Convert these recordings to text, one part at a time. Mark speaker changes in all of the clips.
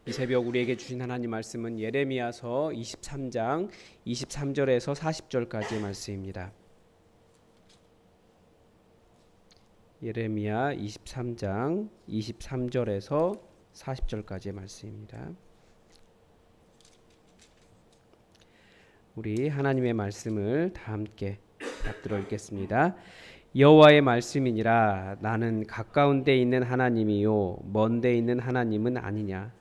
Speaker 1: 이 새벽 우리에게 주신 하나님 말씀은 예레미야서 23장 23절에서 40절까지의 말씀입니다. 예레미야 23장 23절에서 40절까지의 말씀입니다. 우리 하나님의 말씀을 다 함께 받들어 읽겠습니다. 여호와의 말씀이니라. 나는 가까운 데 있는 하나님이요 먼 데 있는 하나님은 아니냐.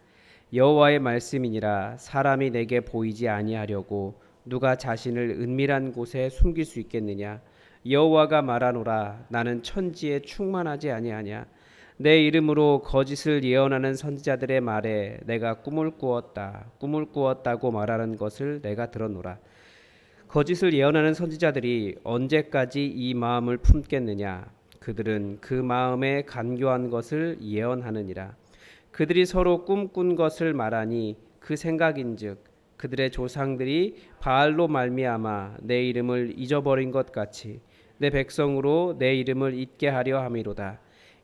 Speaker 1: 여호와의 말씀이니라. 사람이 내게 보이지 아니하려고 누가 자신을 은밀한 곳에 숨길 수 있겠느냐. 여호와가 말하노라. 나는 천지에 충만하지 아니하냐. 내 이름으로 거짓을 예언하는 선지자들의 말에 내가 꿈을 꾸었다고 말하는 것을 내가 들었노라. 거짓을 예언하는 선지자들이 언제까지 이 마음을 품겠느냐. 그들은 그 마음에 간교한 것을 예언하느니라. 그들이 서로 꿈꾼 것을 말하니 그 생각인즉 그들의 조상들이 바알로 말미암아 내 이름을 잊어버린 것 같이 내 백성으로 내 이름을 잊게 하려 함이로다.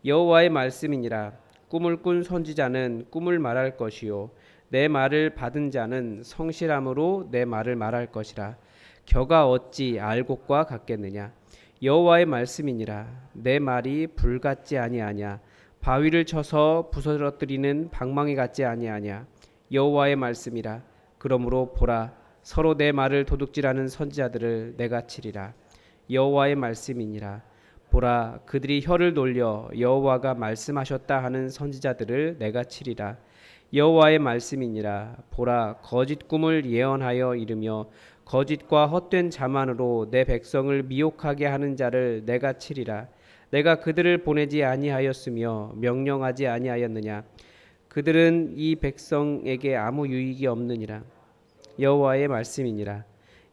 Speaker 1: 여호와의 말씀이니라. 꿈을 꾼 선지자는 꿈을 말할 것이요 내 말을 받은 자는 성실함으로 내 말을 말할 것이라. 겨가 어찌 알곡과 같겠느냐. 여호와의 말씀이니라. 내 말이 불 같지 아니하냐. 바위를 쳐서 부서뜨리는 방망이 같지 아니하냐. 여호와의 말씀이라. 그러므로 보라, 서로 내 말을 도둑질하는 선지자들을 내가 치리라. 여호와의 말씀이니라. 보라, 그들이 혀를 돌려 여호와가 말씀하셨다 하는 선지자들을 내가 치리라. 여호와의 말씀이니라. 보라, 거짓 꿈을 예언하여 이르며 거짓과 헛된 자만으로 내 백성을 미혹하게 하는 자를 내가 치리라. 내가 그들을 보내지 아니하였으며 명령하지 아니하였느냐. 그들은 이 백성에게 아무 유익이 없느니라. 여호와의 말씀이니라.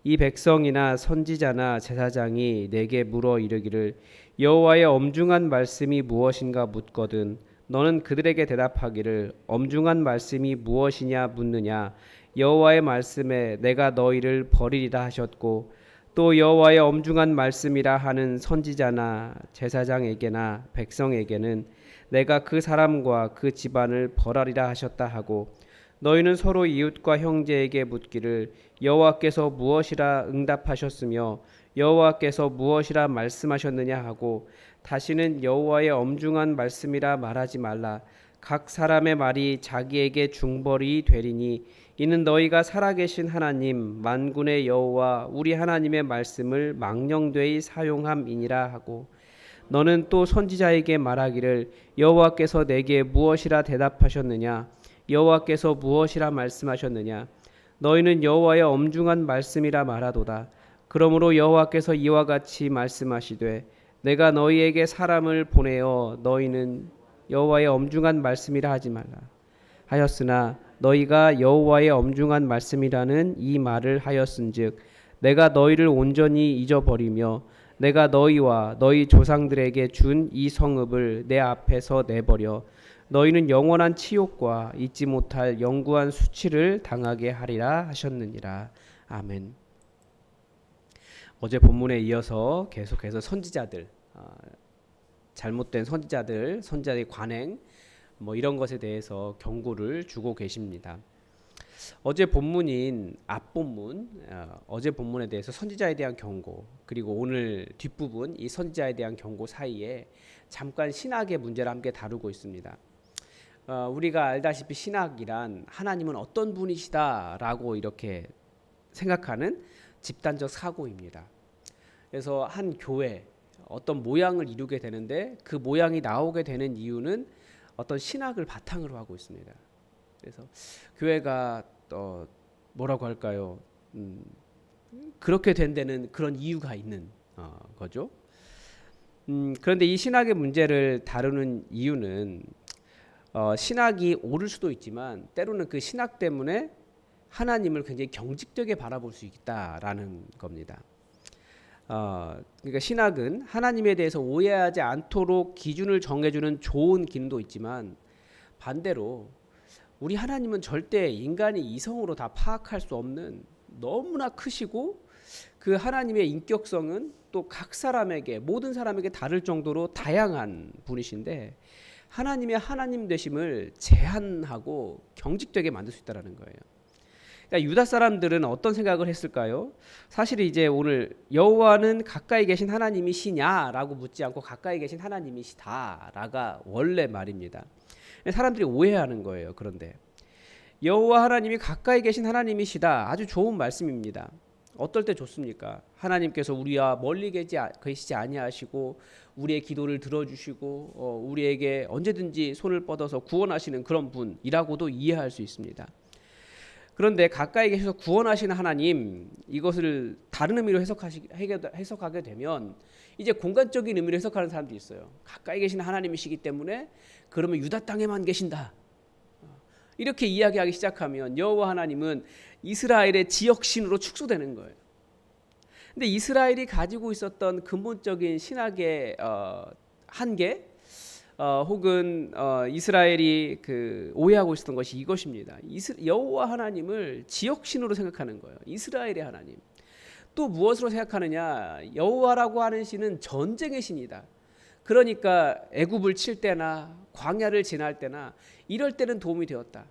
Speaker 1: 이 백성이나 선지자나 제사장이 내게 물어 이르기를 여호와의 엄중한 말씀이 무엇인가 묻거든 너는 그들에게 대답하기를 엄중한 말씀이 무엇이냐 묻느냐. 여호와의 말씀에 내가 너희를 버리리라 하셨고 또 여호와의 엄중한 말씀이라 하는 선지자나 제사장에게나 백성에게는 내가 그 사람과 그 집안을 벌하리라 하셨다 하고 너희는 서로 이웃과 형제에게 묻기를 여호와께서 무엇이라 응답하셨으며 여호와께서 무엇이라 말씀하셨느냐 하고 다시는 여호와의 엄중한 말씀이라 말하지 말라. 각 사람의 말이 자기에게 중벌이 되리니 이는 너희가 살아계신 하나님 만군의 여호와 우리 하나님의 말씀을 망령되이 사용함이니라 하고 너는 또 선지자에게 말하기를 여호와께서 내게 무엇이라 대답하셨느냐. 여호와께서 무엇이라 말씀하셨느냐. 너희는 여호와의 엄중한 말씀이라 말하도다. 그러므로 여호와께서 이와 같이 말씀하시되 내가 너희에게 사람을 보내어 너희는 여호와의 엄중한 말씀이라 하지 말라 하였으나 너희가 여호와의 엄중한 말씀이라는 이 말을 하였은즉 내가 너희를 온전히 잊어버리며 내가 너희와 너희 조상들에게 준 이 성읍을 내 앞에서 내버려 너희는 영원한 치욕과 잊지 못할 영구한 수치를 당하게 하리라 하셨느니라. 아멘. 어제 본문에 이어서 계속해서 선지자들, 잘못된 선지자들의 관행 이런 것에 대해서 경고를 주고 계십니다. 어제 본문인 앞본문, 어제 본문에 대해서 선지자에 대한 경고, 그리고 오늘 뒷부분 이 선지자에 대한 경고 사이에 잠깐 신학의 문제를 함께 다루고 있습니다. 우리가 알다시피 신학이란 하나님은 어떤 분이시다라고 이렇게 생각하는 집단적 사고입니다. 그래서 한 교회 어떤 모양을 이루게 되는데 그 모양이 나오게 되는 이유는 어떤 신학을 바탕으로 하고 있습니다. 그래서 교회가 뭐라고 할까요? 그렇게 된 데는 그런 이유가 있는 거죠. 그런데 이 신학의 문제를 다루는 이유는 신학이 옳을 수도 있지만 때로는 그 신학 때문에 하나님을 굉장히 경직되게 바라볼 수 있다라는 겁니다. 그러니까 신학은 하나님에 대해서 오해하지 않도록 기준을 정해주는 좋은 기능도 있지만 반대로 우리 하나님은 절대 인간이 이성으로 다 파악할 수 없는 너무나 크시고 그 하나님의 인격성은 또 각 사람에게 모든 사람에게 다를 정도로 다양한 분이신데 하나님의 하나님 되심을 제한하고 경직되게 만들 수 있다는 거예요. 그러니까 유다 사람들은 어떤 생각을 했을까요? 사실 이제 오늘 여호와는 가까이 계신 하나님이시냐라고 묻지 않고 가까이 계신 하나님이시다라가 원래 말입니다. 사람들이 오해하는 거예요. 그런데 여호와 하나님이 가까이 계신 하나님이시다. 아주 좋은 말씀입니다. 어떨 때 좋습니까? 하나님께서 우리와 멀리 계시지 아니하시고 우리의 기도를 들어주시고 우리에게 언제든지 손을 뻗어서 구원하시는 그런 분이라고도 이해할 수 있습니다. 그런데 가까이 계셔서 구원하시는 하나님, 이것을 다른 의미로 해석하게 되면 이제 공간적인 의미로 해석하는 사람도 있어요. 가까이 계신 하나님이시기 때문에 그러면 유다 땅에만 계신다. 이렇게 이야기하기 시작하면 여호와 하나님은 이스라엘의 지역신으로 축소되는 거예요. 근데 이스라엘이 가지고 있었던 근본적인 신학의 한계, 혹은 이스라엘이 오해하고 있었던 것이 이것입니다. 여호와 하나님을 지역신으로 생각하는 거예요. 이스라엘의 하나님. 또 무엇으로 생각하느냐? 여호와라고 하는 신은 전쟁의 신이다. 그러니까 애굽을 칠 때나 광야를 지날 때나 이럴 때는 도움이 되었다.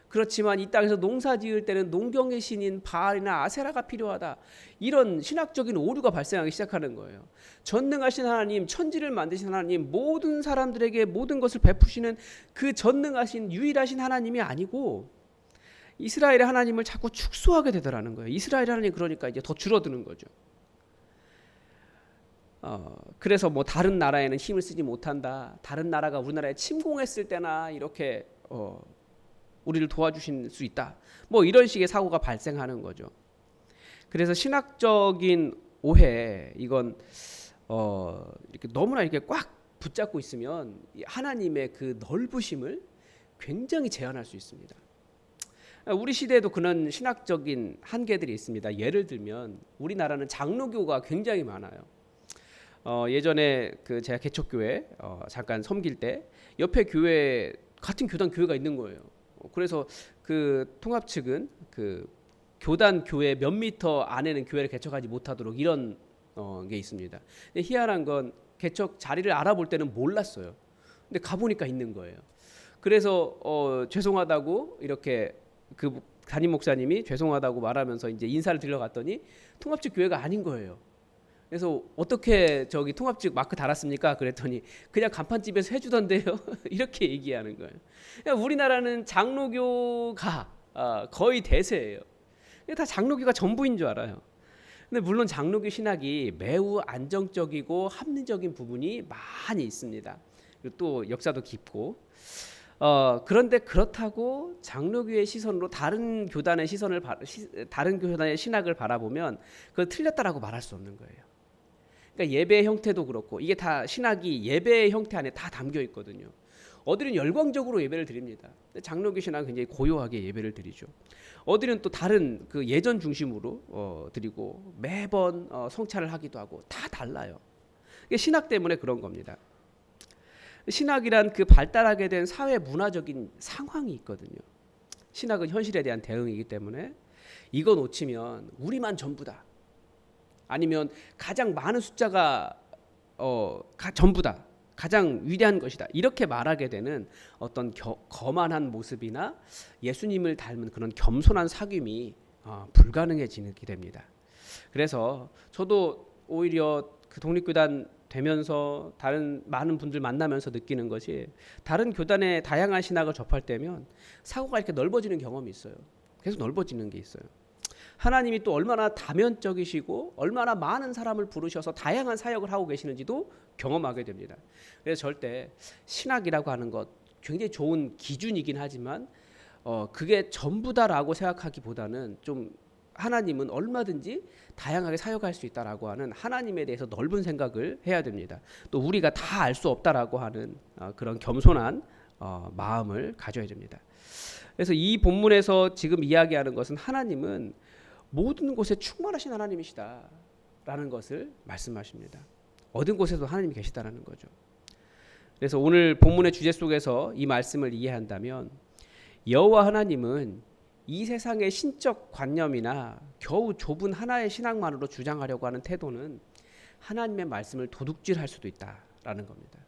Speaker 1: 그렇지만 이 땅에서 농사 지을 때는 농경의 신인 바알이나 아세라가 필요하다. 이런 신학적인 오류가 발생하기 시작하는 거예요. 전능하신 하나님, 천지를 만드신 하나님, 모든 사람들에게 모든 것을 베푸시는 그 전능하신 유일하신 하나님이 아니고 이스라엘의 하나님을 자꾸 축소하게 되더라는 거예요. 이스라엘 하나님 그러니까 이제 더 줄어드는 거죠. 그래서 뭐 다른 나라에는 힘을 쓰지 못한다. 다른 나라가 우리나라에 침공했을 때나 이렇게 우리를 도와주실 수 있다. 뭐 이런 식의 사고가 발생하는 거죠. 그래서 신학적인 오해, 이건 이렇게 너무나 이렇게 꽉 붙잡고 있으면 하나님의 그 넓으심을 굉장히 제한할 수 있습니다. 우리 시대에도 그런 신학적인 한계들이 있습니다. 예를 들면 우리나라는 장로교가 굉장히 많아요. 예전에 제가 개척교회 잠깐 섬길 때 옆에 교회 같은 교단 교회가 있는 거예요. 그래서 그 통합 측은 그 교단 교회 몇 미터 안에는 교회를 개척하지 못하도록 이런 게 있습니다. 근데 희한한 건 개척 자리를 알아볼 때는 몰랐어요. 근데 가보니까 있는 거예요. 그래서 죄송하다고 이렇게 그 담임 목사님이 죄송하다고 말하면서 이제 인사를 드리러 갔더니 통합 측 교회가 아닌 거예요. 그래서 어떻게 저기 통합 측 마크 달았습니까? 그랬더니 그냥 간판집에서 해주던데요. 이렇게 얘기하는 거예요. 그러니까 우리나라는 장로교가 거의 대세예요. 다 장로교가 전부인 줄 알아요. 근데 물론 장로교 신학이 매우 안정적이고 합리적인 부분이 많이 있습니다. 그리고 또 역사도 깊고 그런데 그렇다고 장로교의 시선으로 다른 교단의 다른 교단의 신학을 바라보면 그건 틀렸다라고 말할 수 없는 거예요. 그러니까 예배의 형태도 그렇고 이게 다 신학이 예배의 형태 안에 다 담겨 있거든요. 어디는 열광적으로 예배를 드립니다. 장로교 신학은 굉장히 고요하게 예배를 드리죠. 어디는 또 다른 그 예전 중심으로 드리고 매번 성찬을 하기도 하고 다 달라요. 이게 신학 때문에 그런 겁니다. 신학이란 그 발달하게 된 사회 문화적인 상황이 있거든요. 신학은 현실에 대한 대응이기 때문에 이거 놓치면 우리만 전부다. 아니면 가장 많은 숫자가 전부다. 가장 위대한 것이다. 이렇게 말하게 되는 어떤 거만한 모습이나 예수님을 닮은 그런 겸손한 사귐이 불가능해지게 됩니다. 그래서 저도 오히려 그 독립교단 되면서 다른 많은 분들 만나면서 느끼는 것이 다른 교단의 다양한 신학을 접할 때면 사고가 이렇게 넓어지는 경험이 있어요. 계속 넓어지는 게 있어요. 하나님이 또 얼마나 다면적이시고 얼마나 많은 사람을 부르셔서 다양한 사역을 하고 계시는지도 경험하게 됩니다. 그래서 절대 신학이라고 하는 것 굉장히 좋은 기준이긴 하지만 그게 전부다라고 생각하기보다는 좀 하나님은 얼마든지 다양하게 사역할 수 있다라고 하는 하나님에 대해서 넓은 생각을 해야 됩니다. 또 우리가 다 알 수 없다라고 하는 그런 겸손한 마음을 가져야 됩니다. 그래서 이 본문에서 지금 이야기하는 것은 하나님은 모든 곳에 충만하신 하나님이시다라는 것을 말씀하십니다. 어떤 곳에도 하나님이 계시다라는 거죠. 그래서 오늘 본문의 주제 속에서 이 말씀을 이해한다면 여호와 하나님은 이 세상의 신적 관념이나 겨우 좁은 하나의 신앙만으로 주장하려고 하는 태도는 하나님의 말씀을 도둑질할 수도 있다라는 겁니다.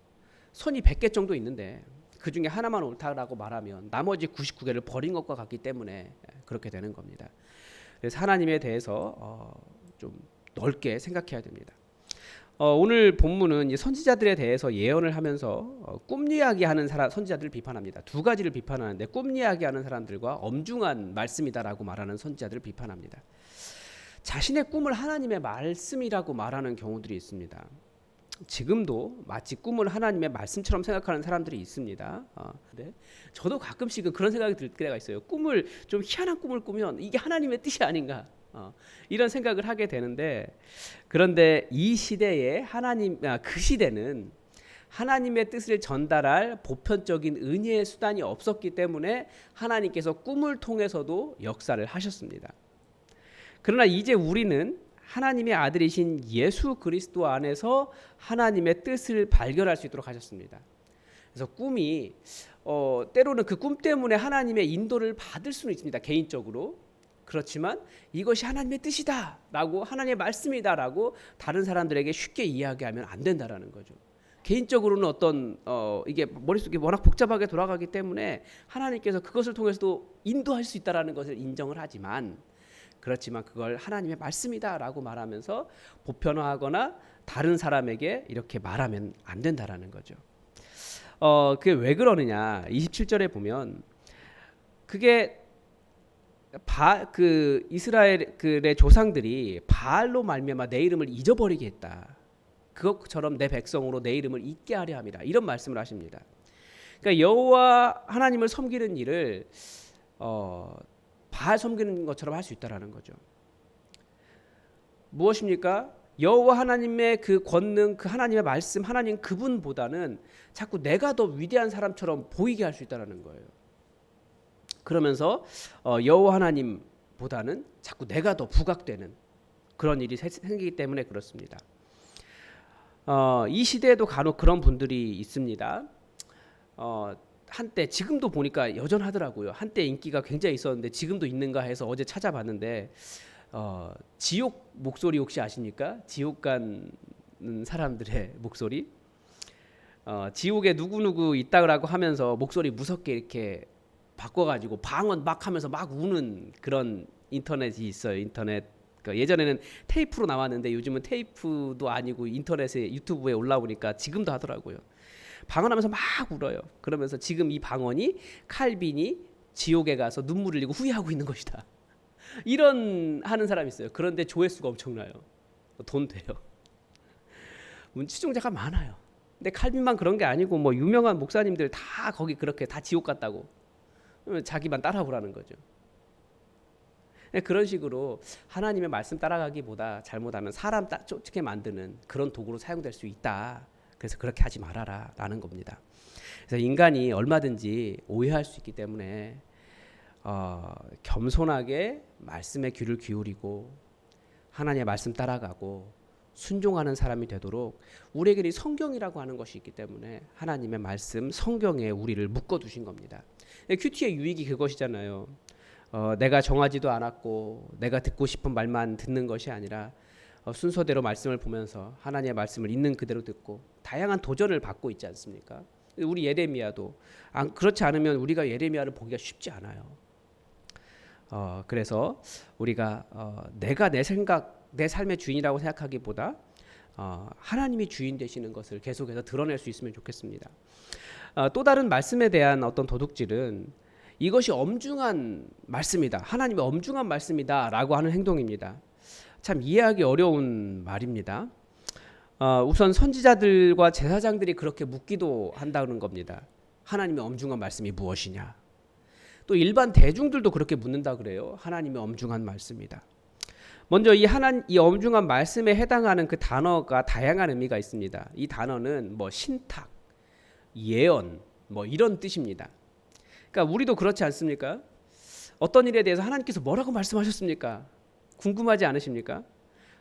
Speaker 1: 선이 100개 정도 있는데 그 중에 하나만 옳다라고 말하면 나머지 99개를 버린 것과 같기 때문에 그렇게 되는 겁니다. 그래서 하나님에 대해서 좀 넓게 생각해야 됩니다. 오늘 본문은 이 선지자들에 대해서 예언을 하면서 꿈 이야기하는 선지자들을 비판합니다. 두 가지를 비판하는데 꿈 이야기하는 사람들과 엄중한 말씀이다라고 말하는 선지자들을 비판합니다. 자신의 꿈을 하나님의 말씀이라고 말하는 경우들이 있습니다. 지금도 마치 꿈을 하나님의 말씀처럼 생각하는 사람들이 있습니다. 네. 저도 가끔씩은 그런 생각이 들 때가 있어요. 꿈을 좀 희한한 꿈을 꾸면 이게 하나님의 뜻이 아닌가 이런 생각을 하게 되는데, 그런데 이 시대에 그 시대는 하나님의 뜻을 전달할 보편적인 은혜의 수단이 없었기 때문에 하나님께서 꿈을 통해서도 역사를 하셨습니다. 그러나 이제 우리는 하나님의 아들이신 예수 그리스도 안에서 하나님의 뜻을 발견할 수 있도록 하셨습니다. 그래서 꿈이 때로는 그 꿈 때문에 하나님의 인도를 받을 수는 있습니다. 개인적으로. 그렇지만 이것이 하나님의 뜻이다 라고, 하나님의 말씀이다 라고 다른 사람들에게 쉽게 이야기하면 안 된다라는 거죠. 개인적으로는 이게 머릿속이 워낙 복잡하게 돌아가기 때문에 하나님께서 그것을 통해서도 인도할 수 있다라는 것을 인정을 하지만, 그렇지만 그걸 하나님의 말씀이다라고 말하면서 보편화하거나 다른 사람에게 이렇게 말하면 안 된다라는 거죠. 그게 왜 그러느냐? 27절에 보면 그게 이스라엘의 조상들이 바알로 말미암아 내 이름을 잊어버리게 했다. 그것처럼 내 백성으로 내 이름을 잊게 하려 함이라. 이런 말씀을 하십니다. 그러니까 여호와 하나님을 섬기는 일을 바알 섬기는 것처럼 할 수 있다라는 거죠. 무엇입니까? 여호와 하나님의 그 권능, 그 하나님의 말씀, 하나님 그분보다는 자꾸 내가 더 위대한 사람처럼 보이게 할 수 있다라는 거예요. 그러면서 여호와 하나님보다는 자꾸 내가 더 부각되는 그런 일이 생기기 때문에 그렇습니다. 이 시대에도 간혹 그런 분들이 있습니다. 한때, 지금도 보니까 여전하더라고요. 한때 인기가 굉장히 있었는데 지금도 있는가 해서 어제 찾아봤는데 지옥 목소리 혹시 아십니까? 지옥 간 사람들의 목소리. 지옥에 누구누구 있다라고 하면서 목소리 무섭게 이렇게 바꿔가지고 방언 막 하면서 막 우는 그런 인터넷이 있어요. 인터넷. 그러니까 예전에는 테이프로 나왔는데 요즘은 테이프도 아니고 인터넷에 유튜브에 올라오니까 지금도 하더라고요. 방언하면서 막 울어요. 그러면서 지금 이 방언이 칼빈이 지옥에 가서 눈물 흘리고 후회하고 있는 것이다. 이런 하는 사람이 있어요. 그런데 조회수가 엄청나요. 돈 돼요. 시청자가 많아요. 근데 칼빈만 그런 게 아니고 뭐 유명한 목사님들 다 거기 그렇게 다 지옥 갔다고 자기만 따라오라는 거죠. 그런 식으로 하나님의 말씀 따라가기보다 잘못하면 사람 쫓게 만드는 그런 도구로 사용될 수 있다. 그래서 그렇게 하지 말아라 라는 겁니다. 그래서 인간이 얼마든지 오해할 수 있기 때문에 겸손하게 말씀에 귀를 기울이고 하나님의 말씀 따라가고 순종하는 사람이 되도록 우리에게 성경이라고 하는 것이 있기 때문에 하나님의 말씀 성경에 우리를 묶어두신 겁니다. 큐티의 유익이 그것이잖아요. 내가 정하지도 않았고 내가 듣고 싶은 말만 듣는 것이 아니라 순서대로 말씀을 보면서 하나님의 말씀을 있는 그대로 듣고 다양한 도전을 받고 있지 않습니까? 우리 예레미야도 그렇지 않으면 우리가 예레미야를 보기가 쉽지 않아요. 그래서 우리가 내가 내 삶의 주인이라고 생각하기보다 하나님이 주인 되시는 것을 계속해서 드러낼 수 있으면 좋겠습니다. 또 다른 말씀에 대한 어떤 도둑질은 이것이 엄중한 말씀이다, 하나님의 엄중한 말씀이다 라고 하는 행동입니다. 참 이해하기 어려운 말입니다. 우선 선지자들과 제사장들이 그렇게 묻기도 한다는 겁니다. 하나님의 엄중한 말씀이 무엇이냐. 또 일반 대중들도 그렇게 묻는다 그래요. 하나님의 엄중한 말씀이다. 먼저 이 엄중한 말씀에 해당하는 그 단어가 다양한 의미가 있습니다. 이 단어는 뭐 신탁, 예언 뭐 이런 뜻입니다. 그러니까 우리도 그렇지 않습니까? 어떤 일에 대해서 하나님께서 뭐라고 말씀하셨습니까? 궁금하지 않으십니까?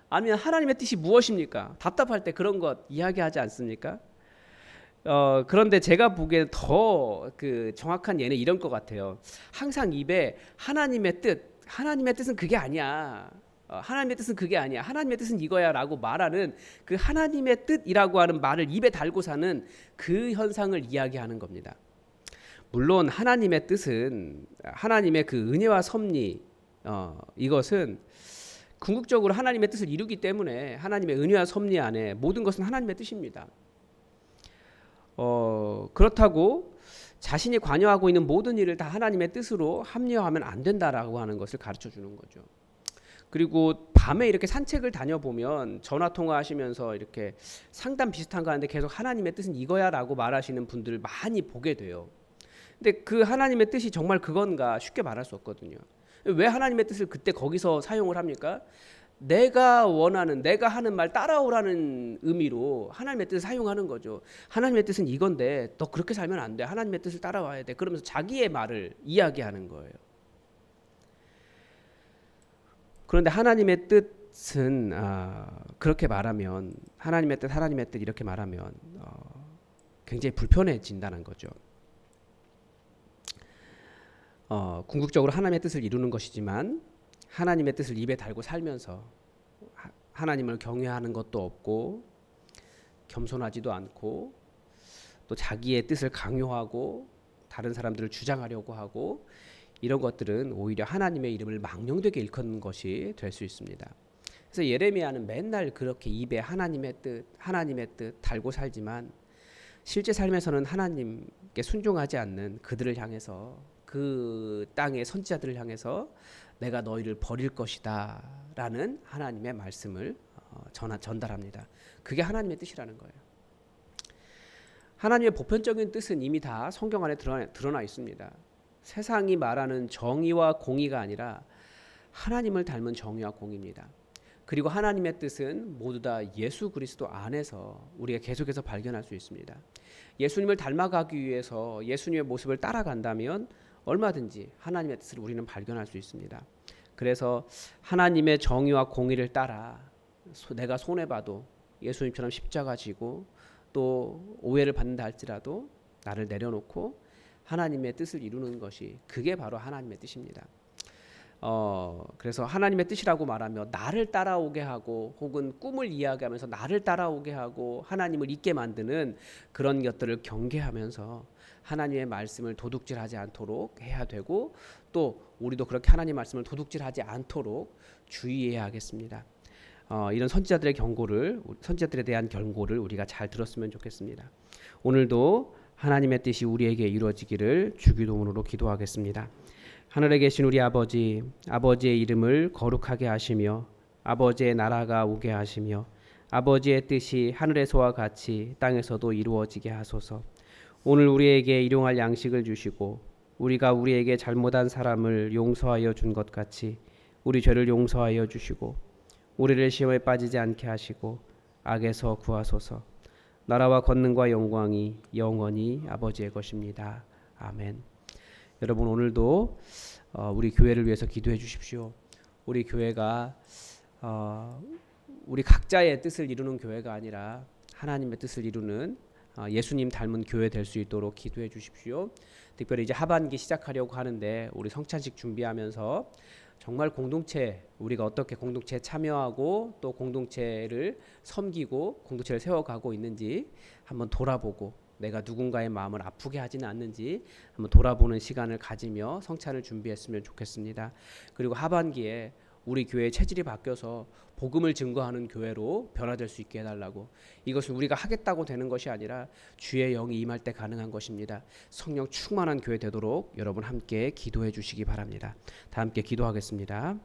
Speaker 1: 아니면 하나님의 뜻이 무엇입니까? 답답할 때 그런 것 이야기하지 않습니까? 그런데 제가 보기에는 더 정확한 예는 이런 것 같아요. 항상 입에 하나님의 뜻은 그게 아니야. 하나님의 뜻은 그게 아니야. 하나님의 뜻은 이거야라고 말하는 그 하나님의 뜻이라고 하는 말을 입에 달고 사는 그 현상을 이야기하는 겁니다. 물론 하나님의 뜻은 하나님의 그 은혜와 섭리 이것은 궁극적으로 하나님의 뜻을 이루기 때문에 하나님의 은혜와 섭리 안에 모든 것은 하나님의 뜻입니다. 그렇다고 자신이 관여하고 있는 모든 일을 다 하나님의 뜻으로 합리화하면 안 된다라고 하는 것을 가르쳐 주는 거죠. 그리고 밤에 이렇게 산책을 다녀보면 전화 통화하시면서 이렇게 상담 비슷한 거 하는데 계속 하나님의 뜻은 이거야라고 말하시는 분들을 많이 보게 돼요. 근데 그 하나님의 뜻이 정말 그건가 쉽게 말할 수 없거든요. 왜 하나님의 뜻을 그때 거기서 사용을 합니까? 내가 원하는, 내가 하는 말 따라오라는 의미로 하나님의 뜻을 사용하는 거죠. 하나님의 뜻은 이건데 너 그렇게 살면 안 돼. 하나님의 뜻을 따라와야 돼. 그러면서 자기의 말을 이야기하는 거예요. 그런데 하나님의 뜻은 그렇게 말하면 하나님의 뜻 이렇게 말하면 굉장히 불편해진다는 거죠. 궁극적으로 하나님의 뜻을 이루는 것이지만 하나님의 뜻을 입에 달고 살면서 하나님을 경외하는 것도 없고 겸손하지도 않고 또 자기의 뜻을 강요하고 다른 사람들을 주장하려고 하고 이런 것들은 오히려 하나님의 이름을 망령되게 일컫는 것이 될 수 있습니다. 그래서 예레미야는 맨날 그렇게 입에 하나님의 뜻 달고 살지만 실제 삶에서는 하나님께 순종하지 않는 그들을 향해서 그 땅의 선지자들을 향해서 내가 너희를 버릴 것이다 라는 하나님의 말씀을 전달합니다. 그게 하나님의 뜻이라는 거예요. 하나님의 보편적인 뜻은 이미 다 성경 안에 드러나 있습니다. 세상이 말하는 정의와 공의가 아니라 하나님을 닮은 정의와 공의입니다. 그리고 하나님의 뜻은 모두 다 예수 그리스도 안에서 우리가 계속해서 발견할 수 있습니다. 예수님을 닮아가기 위해서 예수님의 모습을 따라간다면 얼마든지 하나님의 뜻을 우리는 발견할 수 있습니다. 그래서 하나님의 정의와 공의를 따라 내가 손해봐도 예수님처럼 십자가 지고 또 오해를 받는다 할지라도 나를 내려놓고 하나님의 뜻을 이루는 것이 그게 바로 하나님의 뜻입니다. 그래서 하나님의 뜻이라고 말하며 나를 따라오게 하고 혹은 꿈을 이야기하면서 나를 따라오게 하고 하나님을 잊게 만드는 그런 것들을 경계하면서 하나님의 말씀을 도둑질하지 않도록 해야 되고 또 우리도 그렇게 하나님의 말씀을 도둑질하지 않도록 주의해야 하겠습니다. 이런 선지자들의 선지자들에 대한 경고를 우리가 잘 들었으면 좋겠습니다. 오늘도 하나님의 뜻이 우리에게 이루어지기를 주기도문으로 기도하겠습니다. 하늘에 계신 우리 아버지, 아버지의 이름을 거룩하게 하시며 아버지의 나라가 오게 하시며 아버지의 뜻이 하늘에서와 같이 땅에서도 이루어지게 하소서. 오늘 우리에게 일용할 양식을 주시고 우리가 우리에게 잘못한 사람을 용서하여 준 것 같이 우리 죄를 용서하여 주시고 우리를 시험에 빠지지 않게 하시고 악에서 구하소서. 나라와 권능과 영광이 영원히 아버지의 것입니다. 아멘. 여러분 오늘도 우리 교회를 위해서 기도해 주십시오. 우리 교회가 우리 각자의 뜻을 이루는 교회가 아니라 하나님의 뜻을 이루는 예수님 닮은 교회 될 수 있도록 기도해 주십시오. 특별히 이제 하반기 시작하려고 하는데 우리 성찬식 준비하면서 정말 우리가 어떻게 공동체에 참여하고 또 공동체를 섬기고 공동체를 세워가고 있는지 한번 돌아보고 내가 누군가의 마음을 아프게 하지는 않는지 한번 돌아보는 시간을 가지며 성찬을 준비했으면 좋겠습니다. 그리고 하반기에 우리 교회의 체질이 바뀌어서 복음을 증거하는 교회로 변화될 수 있게 해달라고. 이것은 우리가 하겠다고 되는 것이 아니라 주의 영이 임할 때 가능한 것입니다. 성령 충만한 교회 되도록 여러분 함께 기도해 주시기 바랍니다. 다 함께 기도하겠습니다.